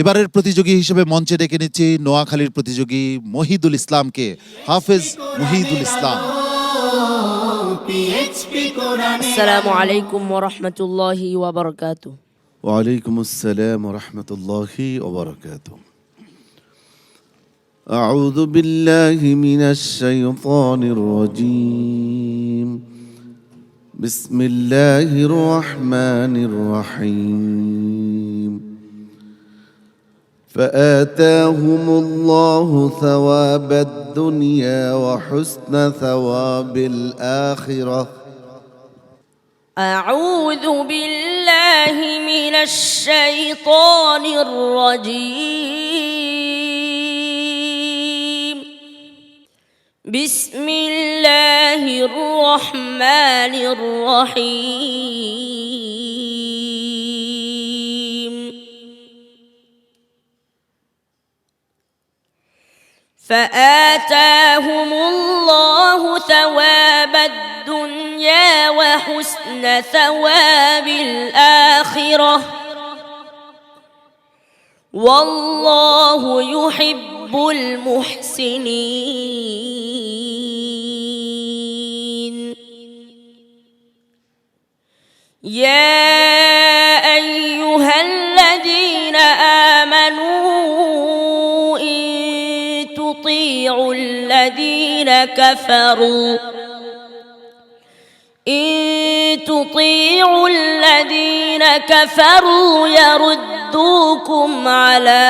এবারের প্রতিযোগী হিসেবে মঞ্চে ডেকে নিচ্ছি নোয়াখালীর প্রতিযোগী মহিদুল ইসলামকে। হাফেজ মহিদুল ইসলাম। আসসালামু আলাইকুম ওয়া রাহমাতুল্লাহি ওয়া বারাকাতুহু। وعليكم السلام ورحمة الله وبركاته. أعوذ بالله من الشيطان الرجيم. بسم الله الرحمن الرحيم. فآتاهم الله ثواب الدنيا وحسن ثواب الآخرة. أعوذ بالله من الشيطان الرجيم. بسم الله الرحمن الرحيم. فآتاهم الله ثواب الدنيا وحسن ثواب الآخرة والله يحب المحسنين. يا أيها الذين آمنوا تطيعوا الذين كفروا يردوكم على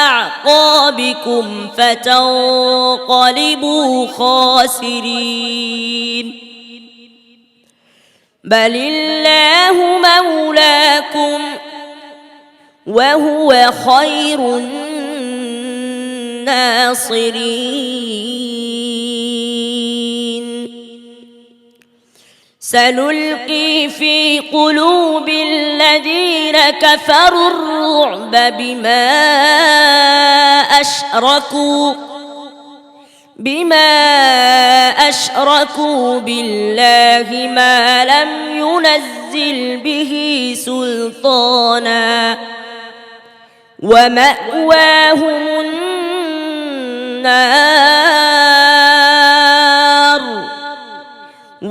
أعقابكم فتنقلبوا خاسرين. بل الله مولاكم وهو خير الناصرين. سنلقي في قلوب الذين كفروا الرعب بما أشركوا بالله ما لم ينزل به سلطانا ومأواهم النار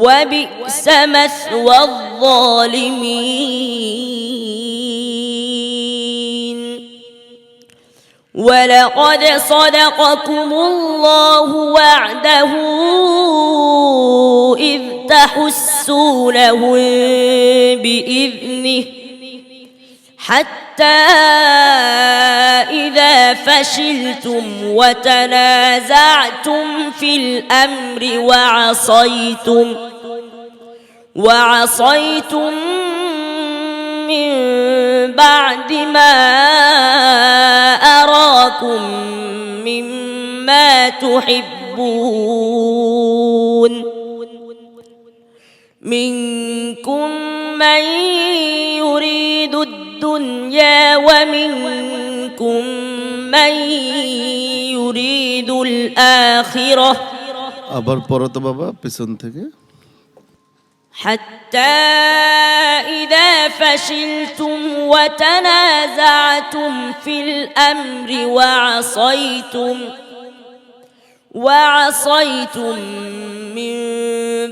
وبئس مثوى الظالمين. ولقد صدقكم الله وعده إذ تحسونهم بإذنه حتى إذا فشلتم وتنازعتم في الأمر وعصيتم من بعد ما أراكم مما تحبون منكم من يريد الدنيا ومنكم من يريد الآخرة. আবার পড়ো তো বাবা পিছন থেকে। حتى إذا فشلتم وتنازعتم في الأمر وعصيتم من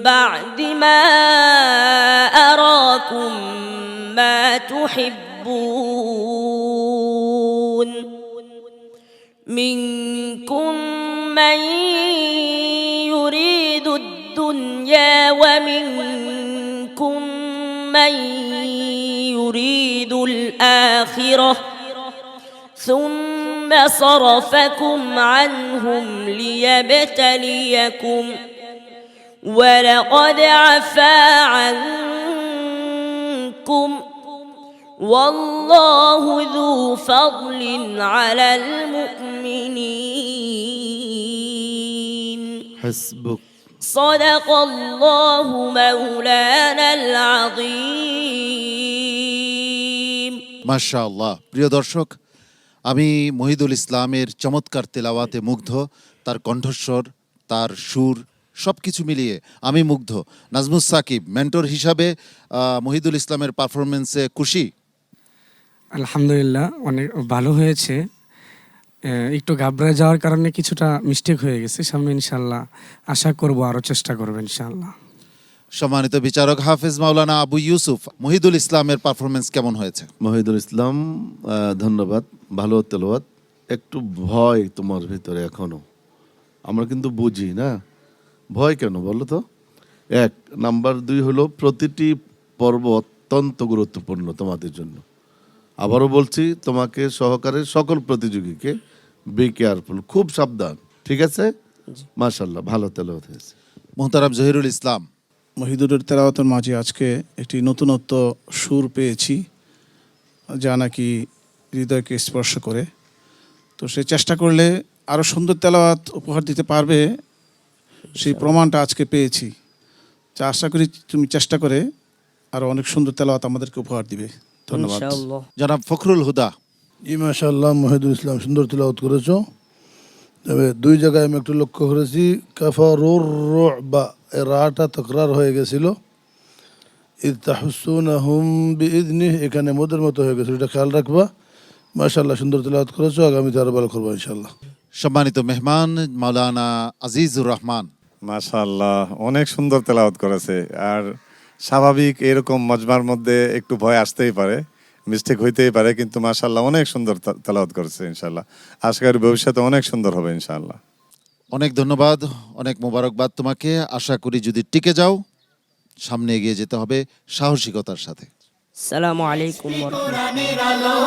بعد ما أراكم ما تحبون منكم من يريد الدنيا ومنكم من يريد الآخرة ثم صرفكم عنهم ليبتليكم ولقد عفا عنكم والله ذو فضل على المؤمنين. حسبك. صدق الله مولانا العظيم. মাশাআল্লাহ। প্রিয় দর্শক, আমি মহিদুল ইসলামের চমৎকার তেলাওয়াতে মুগ্ধ। তার কণ্ঠস্বর, তার সুর, সব কিছু মিলিয়ে আমি মুগ্ধ। নাজমুস সাকিব মেন্টর হিসাবে মহিদুল ইসলামের পারফরমেন্সে খুশি? আলহামদুলিল্লাহ অনেক ভালো হয়েছে। একটু ঘাবড়ে যাওয়ার কারণে কিছুটা মিস্টেক হয়ে গেছে। সামনে ইনশাল্লাহ আশা করব আরও চেষ্টা করবো ইনশাল্লাহ। সম্মানিত বিচারক হাফেজ মাওলানা আবু ইউসুফ, মহিদুল ইসলামের পারফরমেন্স কেমন হয়েছে? মহিদুল ইসলাম, ধন্যবাদ। ভালো তেলাওয়াত। একটু ভয় তোমার ভিতরে এখনো, আমরা কিন্তু বুঝি না ভয় কেন বলো তো। এক নাম্বার, দুই হলো প্রতিটি পর্ব অত্যন্ত গুরুত্বপূর্ণ তোমাদের জন্য। আবারও বলছি, তোমাকে সহকারে সকল প্রতিযোগীকে বি কেয়ারফুল, খুব সাবধান, ঠিক আছে? মাশাল্লাহ, ভালো তেলাওয়াত হয়েছে। মোহতারাম জহিরুল ইসলাম, মহিদুরের তেলাওয়াতের মাঝে আজকে একটি নতুনত্ব সুর পেয়েছি, যা নাকি হৃদয়কে স্পর্শ করে। তো সে চেষ্টা করলে আরও সুন্দর তেলাওয়াত উপহার দিতে পারবে, সেই প্রমাণটা আজকে পেয়েছি। যা আশা করি তুমি চেষ্টা করে আরও অনেক সুন্দর তেলাওয়াত আমাদেরকে উপহার দিবে। ধন্যবাদ। ইনশাআল্লাহ। জনাব ফখরুল হুদা। জি মাশাআল্লাহ, মহিদুল ইসলাম সুন্দর তিলাওয়াত করেছো। তবে দুই জায়গায় আমি একটু লক্ষ্য করেছি, কাফারুর রুবা এর রাটা তকরার হয়ে গেছিল। ইদ তাহসুনাহুম বিইذনিহি, এখানে মোদের মতো হয়ে গেছিল, এটা খেয়াল রাখবা। মাশাআল্লাহ, সুন্দর তিলাওয়াত করেছো, আগামীতে আরো ভালো করবো ইনশাআল্লাহ। সম্মানিত মেহমান মাওলানা আজিজুর রহমান। মাশাআল্লাহ, অনেক সুন্দর তেলাওয়াত করেছে। আর স্বাভাবিক এরকম মজমার মধ্যে একটু ভয় আসতেই পারে, মিস্টেক হইতেই পারে, কিন্তু মাশাআল্লাহ অনেক সুন্দর তেলাওয়াত করেছে। ইনশাআল্লাহ আশা করি ভবিষ্যতে অনেক সুন্দর হবে ইনশাআল্লাহ। অনেক ধন্যবাদ, অনেক মোবারকবাদ তোমাকে। আশা করি যদি টিকে যাও, সামনে এগিয়ে যেতে হবে সাহসিকতার সাথে। আসসালামু আলাইকুম ওয়া রাহমাতুল্লাহ।